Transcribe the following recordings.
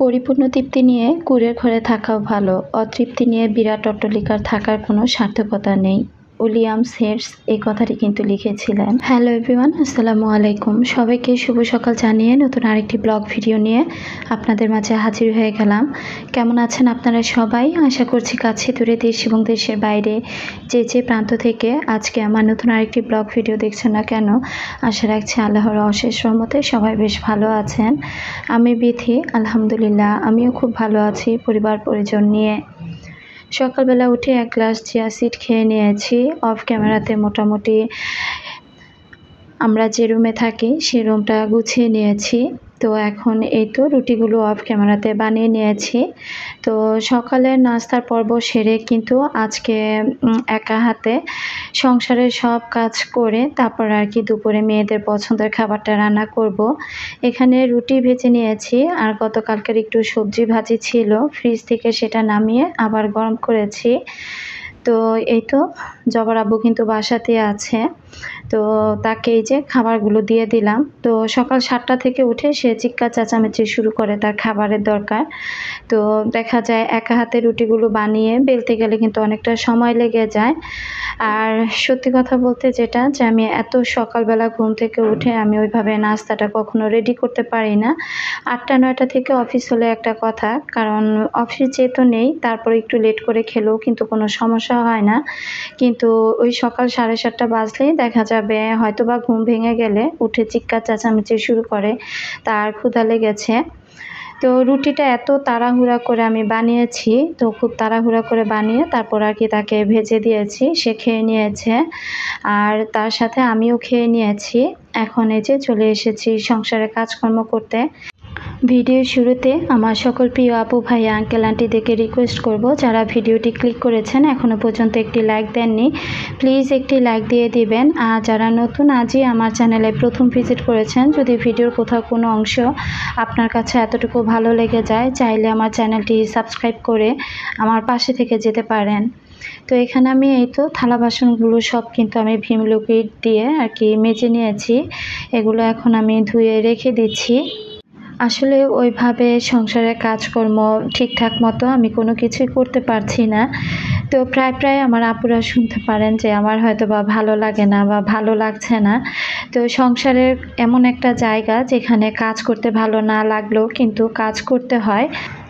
পরিপূর্ণ তৃপ্তি নিয়ে কুঁড়ের ঘরে থাকাও ভালো, অতৃপ্তি নিয়ে বিরাট অট্টালিকার থাকার কোনো সার্থকতা নেই। উইলিয়াম হেয়ার্স এই কথাটি কিন্তু লিখেছিলেন। হ্যালো এভরিওয়ান, আসসালামু আলাইকুম। সবাইকে শুভ সকাল জানিয়ে নতুন আরেকটি ব্লগ ভিডিও নিয়ে আপনাদের মাঝে হাজির হয়ে গেলাম। কেমন আছেন আপনারা সবাই? আশা করছি কাছে দূরে, দেশ এবং দেশের বাইরে যে প্রান্ত থেকে আজকে আমার নতুন আরেকটি ব্লগ ভিডিও দেখছেন না কেন, আশা রাখছি আল্লাহর অশেষ রহমতে সবাই বেশ ভালো আছেন। আমি বিথি, আলহামদুলিল্লাহ আমিও খুব ভালো আছি পরিবার পরিজন নিয়ে। সকালবেলা উঠে এক গ্লাস চিয়া সিড খেয়ে নিয়েছি। অফ ক্যামেরাতে মোটামুটি আমরা যে রুমে থাকি সেই রুমটা গুছিয়ে নিয়েছি। তো এখন এই তো রুটিগুলো অফ ক্যামেরাতে বানিয়ে নিয়েছি। তো সকালের নাস্তার পর্ব সেরে কিন্তু আজকে একা হাতে সংসারের সব কাজ করে তারপর আর কি দুপুরে মেয়েদের পছন্দের খাবারটা রান্না করব। এখানে রুটি ভেজে নিয়েছি আর গতকালকের একটু সবজি ভাজি ছিল, ফ্রিজ থেকে সেটা নামিয়ে আবার গরম করেছি। তো এই তো জবার আব্বু কিন্তু বাসাতে আছে, তো তাকে এই যে খাবারগুলো দিয়ে দিলাম। তো সকাল 7টা থেকে উঠে সে চিৎকার চেঁচামেচি শুরু করে তার খাবারের দরকার। তো দেখা যায় একা হাতে রুটিগুলো বানিয়ে বেলতে গেলে কিন্তু অনেকটা সময় লেগে যায়। আর সত্যি কথা বলতে যেটা যে আমি এত সকালবেলা ঘুম থেকে উঠে আমি ওইভাবে নাস্তাটা কখনো রেডি করতে পারি না। 8টা-9টা থেকে অফিস হলে একটা কথা, কারণ অফিস যেহেতু নেই তারপরে একটু লেট করে খেলেও কিন্তু কোনো সমস্যা হয় না। কিন্তু ওই সকাল 7:30 বাজলেই দেখা যাবে হয়তোবা ঘুম ভেঙে গেলে উঠে চিৎকার চেঁচামেচি শুরু করে, তার ক্ষুধা লেগেছে। তো রুটিটা এত তাড়াহুড়া করে আমি বানিয়েছি, তো খুব তাড়াহুড়া করে বানিয়ে তারপর আর কি তাকে ভেজে দিয়েছি, সে খেয়ে নিয়েছে আর তার সাথে আমিও খেয়ে নিয়েছি। এখন এই যে চলে এসেছি সংসারে কাজকর্ম করতে। ভিডিওর শুরুতে আমার সকল প্রিয় আপু ভাইয়া আঙ্কেল আন্টিদেরকে রিকোয়েস্ট করব, যারা ভিডিওটি ক্লিক করেছেন এখনও পর্যন্ত একটি লাইক দেননি, প্লিজ একটি লাইক দিয়ে দিবেন। আর যারা নতুন আজই আমার চ্যানেলে প্রথম ভিজিট করেছেন, যদি ভিডিওর কোথাও কোনো অংশ আপনার কাছে এতটুকু ভালো লেগে যায়, চাইলে আমার চ্যানেলটি সাবস্ক্রাইব করে আমার পাশে থেকে যেতে পারেন। তো এখানে আমি এই তো থালা বাসনগুলো সব কিন্তু আমি ভিম লিকুইড দিয়ে আর কি মেজে নিয়েছি। এগুলো এখন আমি ধুয়ে রেখে দিচ্ছি। আসলে ওইভাবে সংসারের কাজকর্ম ঠিকঠাক মতো আমি কোনো কিছুই করতে পারছি না। তো প্রায় আমার আপুরা শুনতে পারেন যে আমার হয়তো বা ভালো লাগে না বা ভালো লাগছে না। তো সংসারের এমন একটা জায়গা যেখানে কাজ করতে ভালো না লাগলেও কিন্তু কাজ করতে হয়।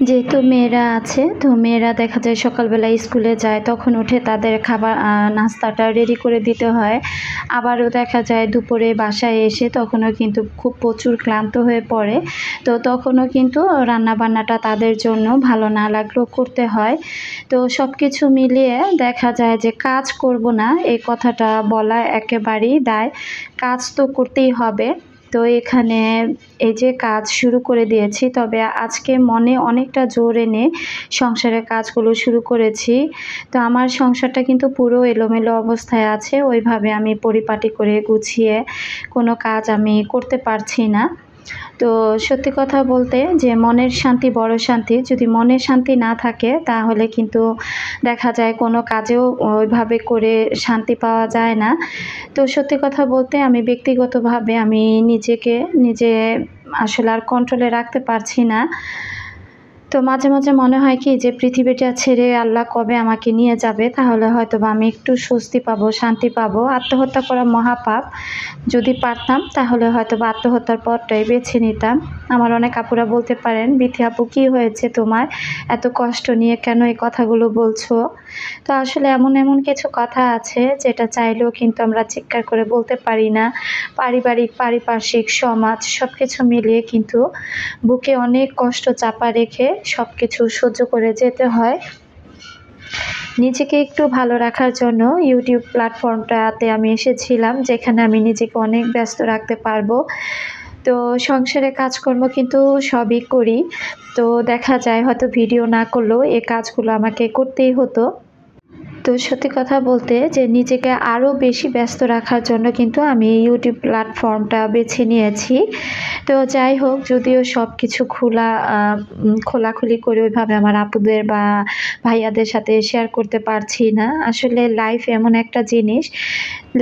যেহেতু মেয়েরা আছে, তো মেয়েরা দেখা যায় সকালবেলা স্কুলে যায়, তখন উঠে তাদের খাবার নাস্তাটা রেডি করে দিতে হয়। আবারও দেখা যায় দুপুরে বাসায় এসে তখনও কিন্তু খুব প্রচুর ক্লান্ত হয়ে পড়ে, তো তখনও কিন্তু রান্নাবান্নাটা তাদের জন্য ভালো না লাগলেও করতে হয়। তো সব কিছু মিলিয়ে দেখা যায় যে কাজ করব না এই কথাটা বলা একেবারেই দায়, কাজ তো করতেই হবে। তো এখানে এই যে কাজ শুরু করে দিয়েছি, তবে আজকে মনে অনেকটা জোর এনে সংসারের কাজগুলো শুরু করেছি। তো আমার সংসারটা কিন্তু পুরো এলোমেলো অবস্থায় আছে, ওইভাবে আমি পরিপাটি করে গুছিয়ে কোনো কাজ আমি করতে পারছি না। তো সত্যি কথা বলতে যে মনের শান্তি বড় শান্তি, যদি মনের শান্তি না থাকে তাহলে কিন্তু দেখা যায় কোনো কাজেও ওইভাবে করে শান্তি পাওয়া যায় না। তো সত্যি কথা বলতে আমি ব্যক্তিগতভাবে আমি নিজে আসলে আর কন্ট্রোলে রাখতে পারছি না। তো মাঝে মনে হয় কি যে পৃথিবীটা ছেড়ে আল্লাহ কবে আমাকে নিয়ে যাবে, তাহলে হয়তোবা আমি একটু স্বস্তি পাবো, শান্তি পাবো। আত্মহত্যা করা মহাপাপ, যদি পারতাম তাহলে হয়তোবা আত্মহত্যার পথটাই বেছে নিতাম। আমার অনেক আপুরা বলতে পারেন, বিথি আপু কী হয়েছে তোমার, এত কষ্ট নিয়ে কেন এই কথাগুলো বলছো? তো আসলে এমন কিছু কথা আছে যেটা চাইলেও কিন্তু আমরা চিৎকার করে বলতে পারি না। পারিপার্শ্বিক সমাজ সব কিছু মিলিয়ে কিন্তু বুকে অনেক কষ্ট চাপা রেখে সব কিছু সহ্য করে যেতে হয়। নিজেকে একটু ভালো রাখার জন্য ইউটিউব প্ল্যাটফর্মটাতে আমি এসেছিলাম, যেখানে আমি নিজেকে অনেক ব্যস্ত রাখতে পারবো। তো সংসারে কাজকর্ম কিন্তু সবই করি, তো দেখা যায় হয়তো ভিডিও না করলেও এই কাজগুলো আমাকে করতেই হতো। তো সত্যি কথা বলতে যে নিজেকে আরও বেশি ব্যস্ত রাখার জন্য কিন্তু আমি ইউটিউব প্ল্যাটফর্মটা বেছে নিয়েছি। তো যাই হোক, যদিও সব কিছু খোলাখুলি করে ওইভাবে আমার আপুদের বা ভাইয়াদের সাথে শেয়ার করতে পারছি না। আসলে লাইফ এমন একটা জিনিস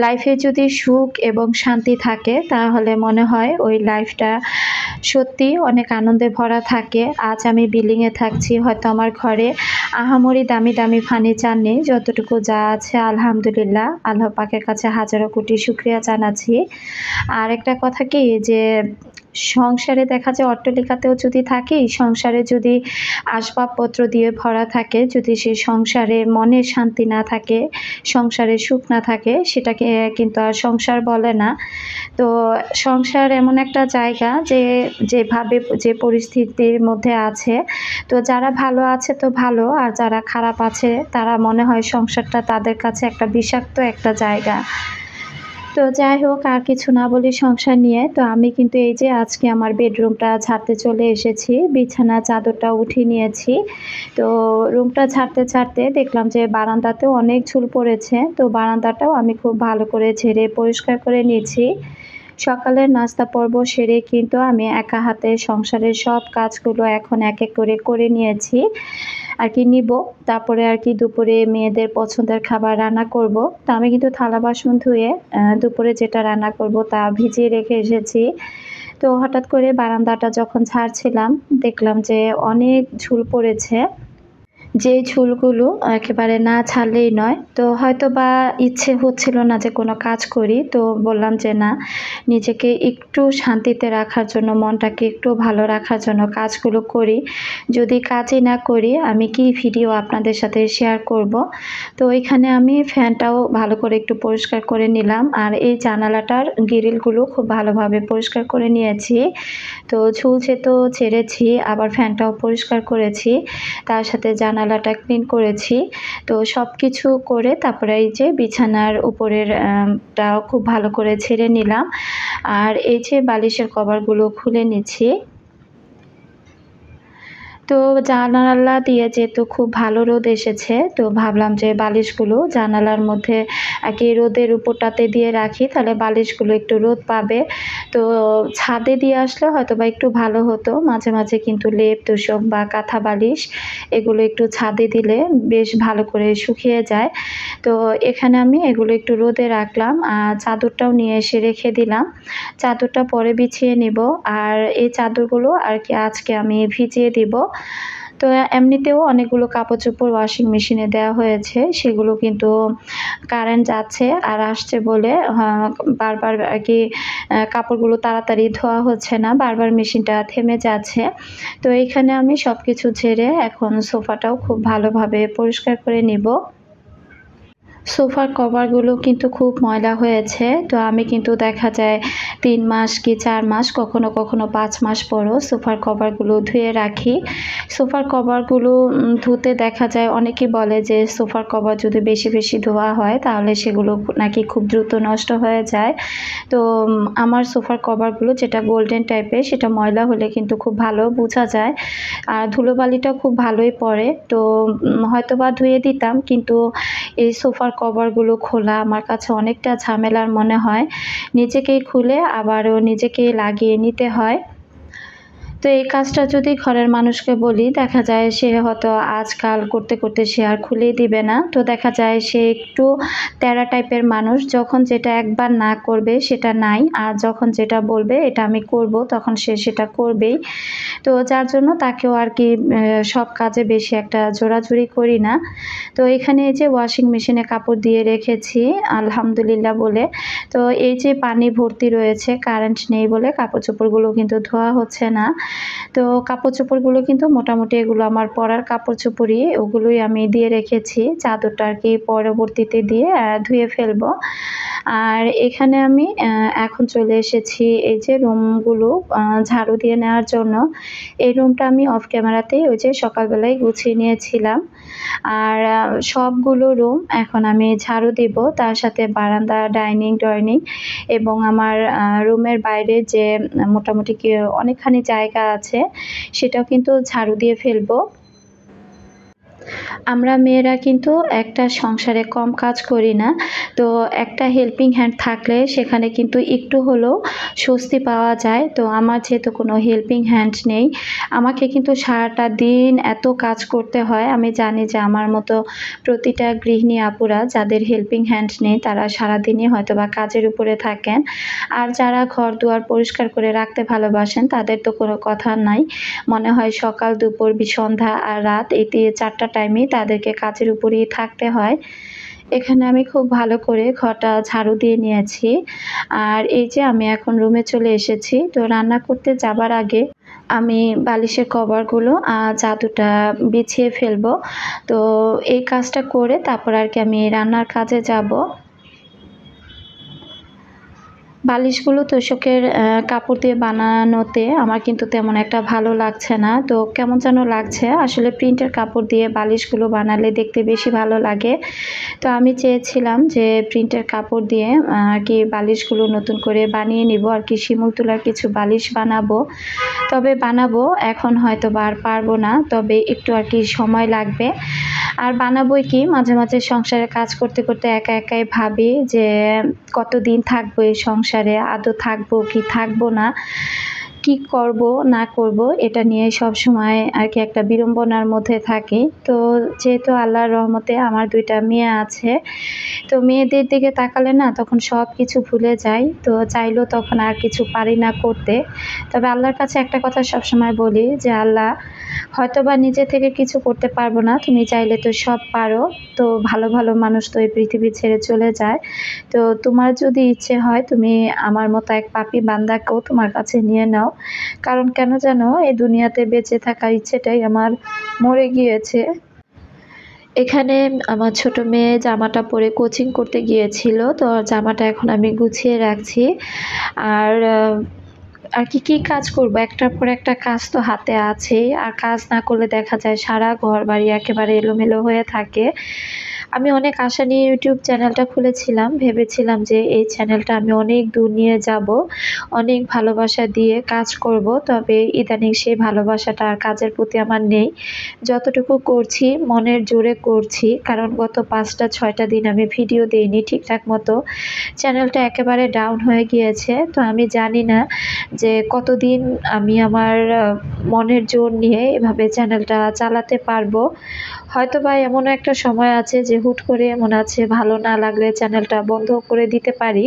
লাইফে যদি সুখ এবং শান্তি থাকে তাহলে মনে হয় ওই লাইফটা সত্যি অনেক আনন্দে ভরা থাকে। আজ আমি বিল্ডিংয়ে থাকছি, হয়তো আমার ঘরে আহামরি দামি দামি ফার্নিচার নেই, যতটুকু যা আছে আলহামদুলিল্লাহ আল্লাহ পাকের কাছে হাজারো কোটি শুকরিয়া জানাচ্ছি। আর একটা কথা কি যে সংসারে দেখা যায় অট্টালিকাতেও যদি থাকি, সংসারে যদি আসবাবপত্র দিয়ে ভরা থাকে, যদি সেই সংসারে মনের শান্তি না থাকে, সংসারে সুখ না থাকে, সেটাকে কিন্তু আর সংসার বলে না। তো সংসার এমন একটা জায়গা যেভাবে যে পরিস্থিতির মধ্যে আছে, তো যারা ভালো আছে তো ভালো, আর যারা খারাপ আছে তারা মনে হয় সংসারটা তাদের কাছে একটা বিষাক্ত একটা জায়গা। তো যাই হোক, আর কিছু না বলি সংসার নিয়ে। তো আমি কিন্তু এই যে আজকে আমার বেডরুমটা ঝাড়তে চলে এসেছি। বিছানার চাদরটা উঠিয়ে নিয়েছি। তো রুমটা ঝাড়তে দেখলাম যে বারান্দাতেও অনেক ঝুল পড়েছে। তো বারান্দাটাও আমি খুব ভালো করে ঝেড়ে পরিষ্কার করে নিয়েছি। সকালের নাস্তা পর্ব সেরে কিন্তু আমি একা হাতে সংসারের সব কাজগুলো এখন এক করে নিয়েছি। নিব। তারপরে দুপুরে মেয়েদের পছন্দের খাবার রান্না করব। তো আমি কিন্তু থালা বাসন ধুয়ে দুপুরে যেটা রান্না করব তা ভিজিয়ে রেখে এসেছি। তো হঠাৎ করে বারান্দাটা যখন ঝাড়ছিলাম দেখলাম যে অনেক ঝুল পড়েছে। যে ঝুলগুলো একেবারে না ছাড়লেই নয়। তো হয়তোবা ইচ্ছে হচ্ছিল না যে কোনো কাজ করি। তো বললাম যে না, নিজেকে একটু শান্তিতে রাখার জন্য, মনটাকে একটু ভালো রাখার জন্য কাজগুলো করি। যদি কাজই না করি আমি কি ভিডিও আপনাদের সাথে শেয়ার করব। তো এখানে আমি ফ্যানটাও ভালো করে একটু পরিষ্কার করে নিলাম। আর এই জানালাটার গ্রিলগুলো খুব ভালোভাবে পরিষ্কার করে নিয়েছি। তো ঝুলছে তো ছেড়েছি, আবার ফ্যানটাও পরিষ্কার করেছি। তার সাথে জানালাটা ক্লিন করেছি। তো সবকিছু করে তারপরে এই যে বিছানার উপরের টাও খুব ভালো করে ঝেড়ে নিলাম। আর এই যে বালিশের কভারগুলো খুলে নিচ্ছি। তো জানালা দিয়ে যেহেতু খুব ভালো রোদ এসেছে, তো ভাবলাম যে বালিশগুলো জানালার মধ্যে রোদের উপরটাতে দিয়ে রাখি, তাহলে বালিশগুলো একটু রোদ পাবে। তো ছাদে দিয়ে আসলে হয়তোবা একটু ভালো হতো। মাঝে কিন্তু লেপ তোশক বা কাঁথা বালিশ এগুলো একটু ছাদে দিলে বেশ ভালো করে শুকিয়ে যায়। তো এখানে আমি এগুলো একটু রোদে রাখলাম। আর চাদরটাও নিয়ে এসে রেখে দিলাম। চাদরটা পরে বিছিয়ে নিব। আর এই চাদরগুলো আজকে আমি ভিজিয়ে দিব। তো এমনিতেও অনেকগুলো কাপড়-চোপড় ওয়াশিং মেশিনে দেওয়া হয়েছে। সেগুলো কিন্তু কারেন্ট যাচ্ছে আর আসছে বলে বারবার কাপড়গুলো তাড়াতাড়ি ধোয়া হচ্ছে না। বারবার মেশিনটা থেমে যাচ্ছে। তো এখানে আমি সবকিছু ঝেড়ে এখন সোফাটাও খুব ভালোভাবে পরিষ্কার করে নিব। সোফার কভারগুলো কিন্তু খুব ময়লা হয়েছে। তো আমি কিন্তু দেখা যায় ৩ মাস কি ৪ মাস, কখনো ৫ মাস পরও সোফার কভারগুলো ধুয়ে রাখি। সোফার কভারগুলো ধুতে দেখা যায় অনেকেই বলে যে সোফার কভার যদি বেশি ধোয়া হয় তাহলে সেগুলো নাকি খুব দ্রুত নষ্ট হয়ে যায়। তো আমার সোফার কভারগুলো যেটা গোল্ডেন টাইপের, সেটা ময়লা হলে কিন্তু খুব ভালো বোঝা যায়। আর ধুলোবালিটা খুব ভালোই পড়ে। তো হয়তোবা ধুয়ে দিতাম, কিন্তু এই সোফার কভারগুলো খোলা আমার কাছে অনেকটা ঝামেলার মনে হয়। নিজেকেই খুলে আবারও নিজেকেই লাগিয়ে নিতে হয়। তো এই কাজটা যদি ঘরের মানুষকে বলি, দেখা যায় সে হয়তো আজকাল করতে সে আর খুলেই দিবে না। তো দেখা যায় সে একটু তেড়া টাইপের মানুষ। যখন যেটা একবার না করবে সেটা নাই। আর যখন যেটা বলবে এটা আমি করব, তখন সে সেটা করবেই। তো যার জন্য তাকেও সব কাজে বেশি একটা জোরাজুরি করি না। তো এখানে এই যে ওয়াশিং মেশিনে কাপড় দিয়ে রেখেছি আলহামদুলিল্লাহ বলে। তো এই যে পানি ভর্তি রয়েছে, কারেন্ট নেই বলে কাপড়-চোপড়গুলো কিন্তু ধোয়া হচ্ছে না। তো কাপড়-চোপড়গুলো কিন্তু মোটামুটি এগুলো আমার পরার কাপড়-চোপড়ই, ওগুলোই আমি দিয়ে রেখেছি। চাদরটা পরবর্তীতে দিয়ে ধুয়ে ফেলবো। আর এখানে আমি এখন চলে এসেছি এই যে রুমগুলো ঝাড়ু দিয়ে নেওয়ার জন্য। এই রুমটা আমি অফ ক্যামেরাতেই ওই যে সকালবেলায় গুছিয়ে নিয়েছিলাম। আর সবগুলো রুম এখন আমি ঝাড়ু দিব। তার সাথে বারান্দা, ডাইনিং, ড্রয়িং এবং আমার রুমের বাইরে যে মোটামুটি অনেকখানি জায়গা আছে সেটাও কিন্তু ঝাড়ু দিয়ে ফেলবো। আমরা মেয়েরা কিন্তু একটা সংসারে কম কাজ করি না। তো একটা হেল্পিং হ্যান্ড থাকলে সেখানে কিন্তু একটু হলেও স্বস্তি পাওয়া যায়। তো আমার যেহেতু কোনো হেল্পিং হ্যান্ড নেই, আমাকে কিন্তু সারাটা দিন এত কাজ করতে হয়। আমি জানি যে আমার মতো প্রতিটা গৃহিণী আপুরা যাদের হেল্পিং হ্যান্ড নেই তারা সারাদিনই হয়তোবা কাজের উপরে থাকেন। আর যারা ঘর-দুয়ার পরিষ্কার করে রাখতে ভালোবাসেন তাদের তো কোনো কথা নাই। মনে হয় সকাল, দুপুর, সন্ধ্যা আর রাত এই ৪টা টাইমেই তাদেরকে কাজের উপরেই থাকতে হয়। এখানে আমি খুব ভালো করে ঘরটা ঝাড়ু দিয়ে নিয়েছি। আর এই যে আমি এখন রুমে চলে এসেছি। তো রান্না করতে যাবার আগে আমি বালিশের কভারগুলো চাদরটা বিছিয়ে ফেলবো। তো এই কাজটা করে তারপর আরকি আমি রান্নার কাজে যাবো। বালিশগুলো তোশকের কাপড় দিয়ে বানানোতে আমার কিন্তু তেমন একটা ভালো লাগছে না। তো কেমন যেন লাগছে। আসলে প্রিন্টের কাপড় দিয়ে বালিশগুলো বানালে দেখতে বেশি ভালো লাগে। তো আমি চেয়েছিলাম যে প্রিন্টের কাপড় দিয়ে আরকি বালিশগুলো নতুন করে বানিয়ে নিবো আরকি শিমুল তুলার কিছু বালিশ বানাবো। তবে বানাবো এখন হয়তোবা আর পারবো না। তবে একটু আরকি সময় লাগবে। আর বানাবোই কি মাঝে সংসারে কাজ করতে একাই ভাবি যে কতদিন থাকবো এই সংসারে, আদৌ থাকবো কি থাকবো না, কি করব না করব এটা নিয়ে সবসময় আরকি একটা বিড়ম্বনার মধ্যে থাকি। তো যেহেতু আল্লাহর রহমতে আমার ২ টা মেয়ে আছে। তো মেয়েদের দিকে তাকালে না তখন সবকিছু ভুলে যাই। তো চাইলেও তখন আর কিছু পারি না করতে। তবে আল্লাহর কাছে একটা কথা সবসময় বলি যে, "আল্লাহ হয়তোবা নিজে থেকে কিছু করতে পারবো না, তুমি চাইলে তো সব পারো। তো ভালো মানুষ তো এই পৃথিবী ছেড়ে চলে যায়। তো তোমার যদি ইচ্ছে হয় তুমি আমার মতো এক পাপী বান্দাকেও তোমার কাছে নিয়ে নাও।" কারণ কেন জানো এই দুনিয়াতে বেঁচে থাকার ইচ্ছেটাই আমার মরে গিয়েছে। এখানে আমার ছোট মেয়ে জামাটা পরে কোচিং করতে গিয়েছিল। তো জামাটা এখন আমি গুছিয়ে রাখছি। আর কি কাজ করব? একটার পর একটা কাজ তো হাতে আছেই। আর কাজ না করলে দেখা যায় সারা ঘরবাড়ি একেবারে এলোমেলো হয়ে থাকে। আমি অনেক আশা নিয়ে YouTube চ্যানেলটা খুলেছিলাম। ভেবেছিলাম যে এই চ্যানেলটা আমি অনেক দূর নিয়ে যাব। অনেক ভালোবাসা দিয়ে কাজ করব। তবে ইদানিং সেই ভালোবাসাটা আর কাজের প্রতি আমার নেই। যতটুকু করছি মনের জোরে করছি। কারণ গত ৫টা ৬টা দিন আমি ভিডিও দেইনি ঠিকঠাক মতো। চ্যানেলটা একেবারে ডাউন হয়ে গিয়েছে। তো আমি জানি না যে কতদিন আমি আমার মনের জোর নিয়ে এভাবে চ্যানেলটা চালাতে পারবো। হয়তোবা এমনও একটা সময় আছে যে হুট করে মনে আছে ভালো না লাগলে চ্যানেলটা বন্ধ করে দিতে পারি।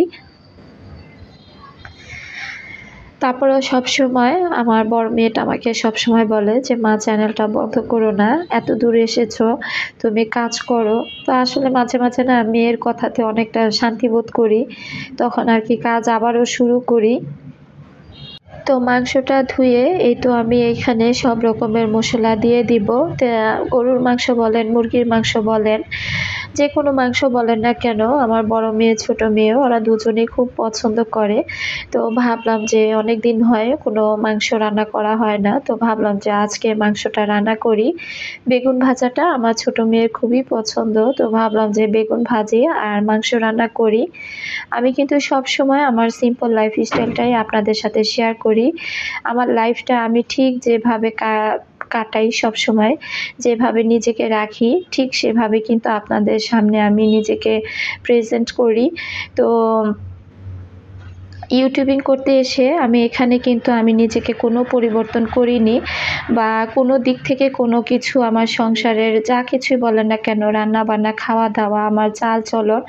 তারপরেও সবসময় আমার বড় মেয়েটা আমাকে সবসময় বলে যে, "মা চ্যানেলটা বন্ধ করো না। এত দূর এসেছো, তুমি কাজ করো।" তো আসলে মাঝে না মেয়ের কথাতে অনেকটা শান্তি বোধ করি। তখন আরকি কাজ আবারও শুরু করি। তো মাংসটা ধুয়ে এই তো আমি এইখানে সব রকমের মসলা দিয়ে দিব। গরুর মাংস বলেন, মুরগির মাংস বলেন, যেকোনো মাংস বলেন না কেন আমার বড় মেয়ে, ছোট মেয়ে ওরা দুজনেই খুব পছন্দ করে। তো ভাবলাম যে অনেকদিন হয় কোনো মাংস রান্না করা হয় না। তো ভাবলাম যে আজকে মাংসটা রান্না করি। বেগুন ভাজাটা আমার ছোট মেয়ের খুবই পছন্দ। তো ভাবলাম যে বেগুন ভাজি আর মাংস রান্না করি। আমি কিন্তু সবসময় আমার সিম্পল লাইফস্টাইলটাই আপনাদের সাথে শেয়ার করি। আমার লাইফটা আমি ঠিক যেভাবে কাটাই সবসময়, যেভাবে নিজেকে রাখি ঠিক সেভাবে কিন্তু আপনাদের সামনে আমি নিজেকে প্রেজেন্ট করি। তো ইউটিউবিং করতে এসে আমি এখানে কিন্তু আমি নিজেকে কোনো পরিবর্তন করিনি বা কোনো দিক থেকে কোনো কিছু আমার সংসারের যা কিছুই বলেন না কেন রান্না-বান্না, খাওয়া-দাওয়া, আমার চাল-চলন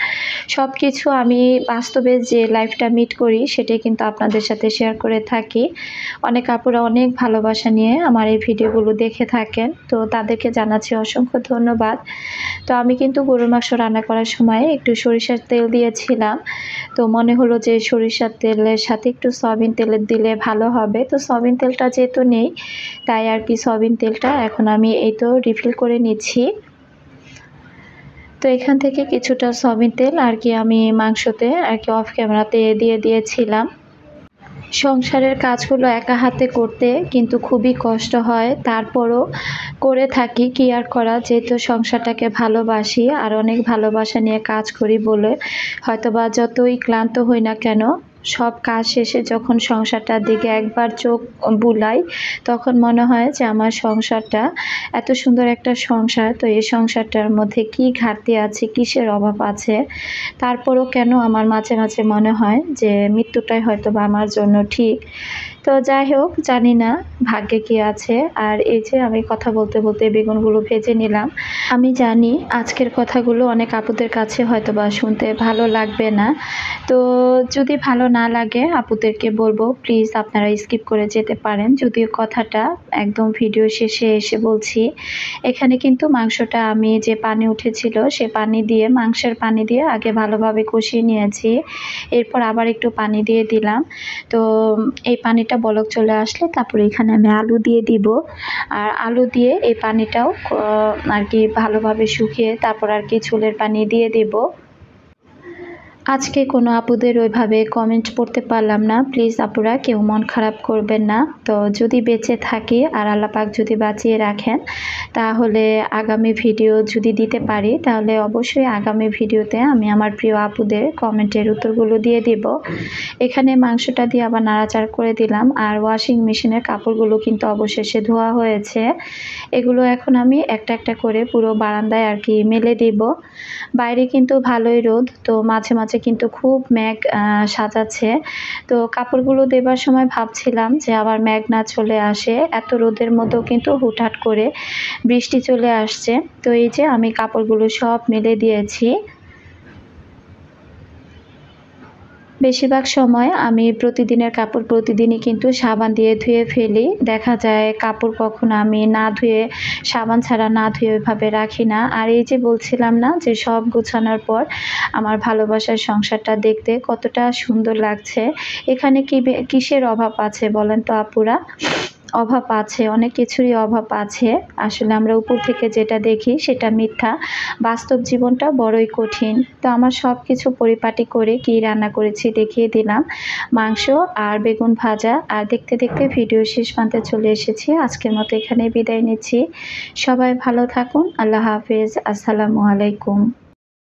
সবকিছু আমি বাস্তবে যে লাইফটা মিট করি সেটাই কিন্তু আপনাদের সাথে শেয়ার করে থাকি। অনেক আপুরা অনেক ভালোবাসা নিয়ে আমার এই ভিডিওগুলো দেখে থাকেন। তো তাদেরকে জানাচ্ছি অসংখ্য ধন্যবাদ। তো আমি কিন্তু গরুর মাংস রান্না করার সময় একটু সরিষার তেল দিয়েছিলাম। তো মনে হলো যে সরিষার তেলের সাথে একটু সয়াবিন তেলের দিলে ভালো হবে। তো সয়াবিন তেলটা যেহেতু নেই তাই আরকি সয়াবিন তেলটা এখন আমি এই তো রিফিল করে নিচ্ছি। তো এখান থেকে কিছুটা সয়াবিন তেল আরকি আমি মাংসতে আরকি অফ ক্যামেরাতে দিয়ে দিয়েছিলাম। সংসারের কাজগুলো একা হাতে করতে কিন্তু খুবই কষ্ট হয়। তারপরও করে থাকি, কি আর করা, যেহেতু সংসারটাকে ভালোবাসি আর অনেক ভালোবাসা নিয়ে কাজ করি বলে হয়তোবা যতই ক্লান্ত হই না কেন সব কাজ শেষে যখন সংসারটার দিকে একবার চোখ বুলাই, তখন মনে হয় যে আমার সংসারটা এত সুন্দর একটা সংসার, তো এই সংসারটার মধ্যে কি ঘাটতি আছে, কিসের অভাব আছে। তারপরও কেন আমার মাঝে মাঝে মনে হয় যে মৃত্যুটাই হয়তোবা আমার জন্য ঠিক। তো যাই হোক, জানি না ভাগ্যে কি আছে। আর এই যে আমি কথা বলতে বলতে বেগুনগুলো ভেজে নিলাম। আমি জানি আজকের কথাগুলো অনেক আপুদের কাছে হয়তোবা শুনতে ভালো লাগবে না। তো যদি ভালো না লাগে আপুদেরকে বলবো, প্লিজ আপনারা স্কিপ করে যেতে পারেন। যদিও কথাটা একদম ভিডিও শেষে এসে বলছি। এখানে কিন্তু মাংসটা আমি যে পানি উঠেছিল সে পানি দিয়ে, মাংসের পানি দিয়ে আগে ভালোভাবে কষিয়ে নিয়েছি। এরপর আবার একটু পানি দিয়ে দিলাম। তো এই পানিটা বলক চলে আসলে তারপরে এখানে আমি আলু দিয়ে দিব। আর আলু দিয়ে এই পানিটাও আর কি ভালোভাবে শুকিয়ে তারপর আর কি ঝোলের পানি দিয়ে দেব। আজকে কোনো আপুদের ওইভাবে কমেন্ট পড়তে পারলাম না, প্লিজ আপুরা কেউ মন খারাপ করবেন না। তো যদি বেঁচে থাকি আর আল্লাহ পাক যদি বাঁচিয়ে রাখেন, তাহলে আগামী ভিডিও যদি দিতে পারি, তাহলে অবশ্যই আগামী ভিডিওতে আমি আমার প্রিয় আপুদের কমেন্টের উত্তরগুলো দিয়ে দেব। এখানে মাংসটা দিয়ে আবার নাড়াচাড়া করে দিলাম। আর ওয়াশিং মেশিনের কাপড়গুলো কিন্তু অবশেষে ধোয়া হয়েছে। এগুলো এখন আমি একটা একটা করে পুরো বারান্দায় আর কি মেলে দিব। বাইরে কিন্তু ভালোই রোদ, তো মাঝে মাঝে কিন্তু খুব মেঘ সাজাচ্ছে। তো কাপড়গুলো দেবার সময় ভাবছিলাম যে আবার মেঘ না চলে আসে, এত রোদের মধ্যেও কিন্তু হুটহাট করে বৃষ্টি চলে আসছে। তো এই যে আমি কাপড়গুলো সব মেলে দিয়েছি। বেশিরভাগ সময় আমি প্রতিদিনের কাপড় প্রতিদিনই কিন্তু সাবান দিয়ে ধুয়ে ফেলি। দেখা যায় কাপড় কখনো আমি না ধুয়ে, সাবান ছাড়া না ধুয়ে ওইভাবে রাখি না। আর এই যে বলছিলাম না যে সব গোছানোর পর আমার ভালোবাসার সংসারটা দেখতে কতটা সুন্দর লাগছে। এখানে কিসের অভাব আছে বলেন তো আপুরা? অভাব আছে, অনেক কিছুরই অভাব আছে। আসলে আমরা উপর থেকে যেটা দেখি সেটা মিথ্যা, বাস্তব জীবনটা বড়ই কঠিন। তো আমার সব কিছু পরিপাটি করে কি রান্না করেছি দেখিয়ে দিলাম। মাংস আর বেগুন ভাজা। আর দেখতে দেখতে ভিডিও শেষ প্রান্তে চলে এসেছি। আজকের মতো এখানেই বিদায় নিচ্ছি। সবাই ভালো থাকুন। আল্লাহ হাফেজ। আসসালামু আলাইকুম।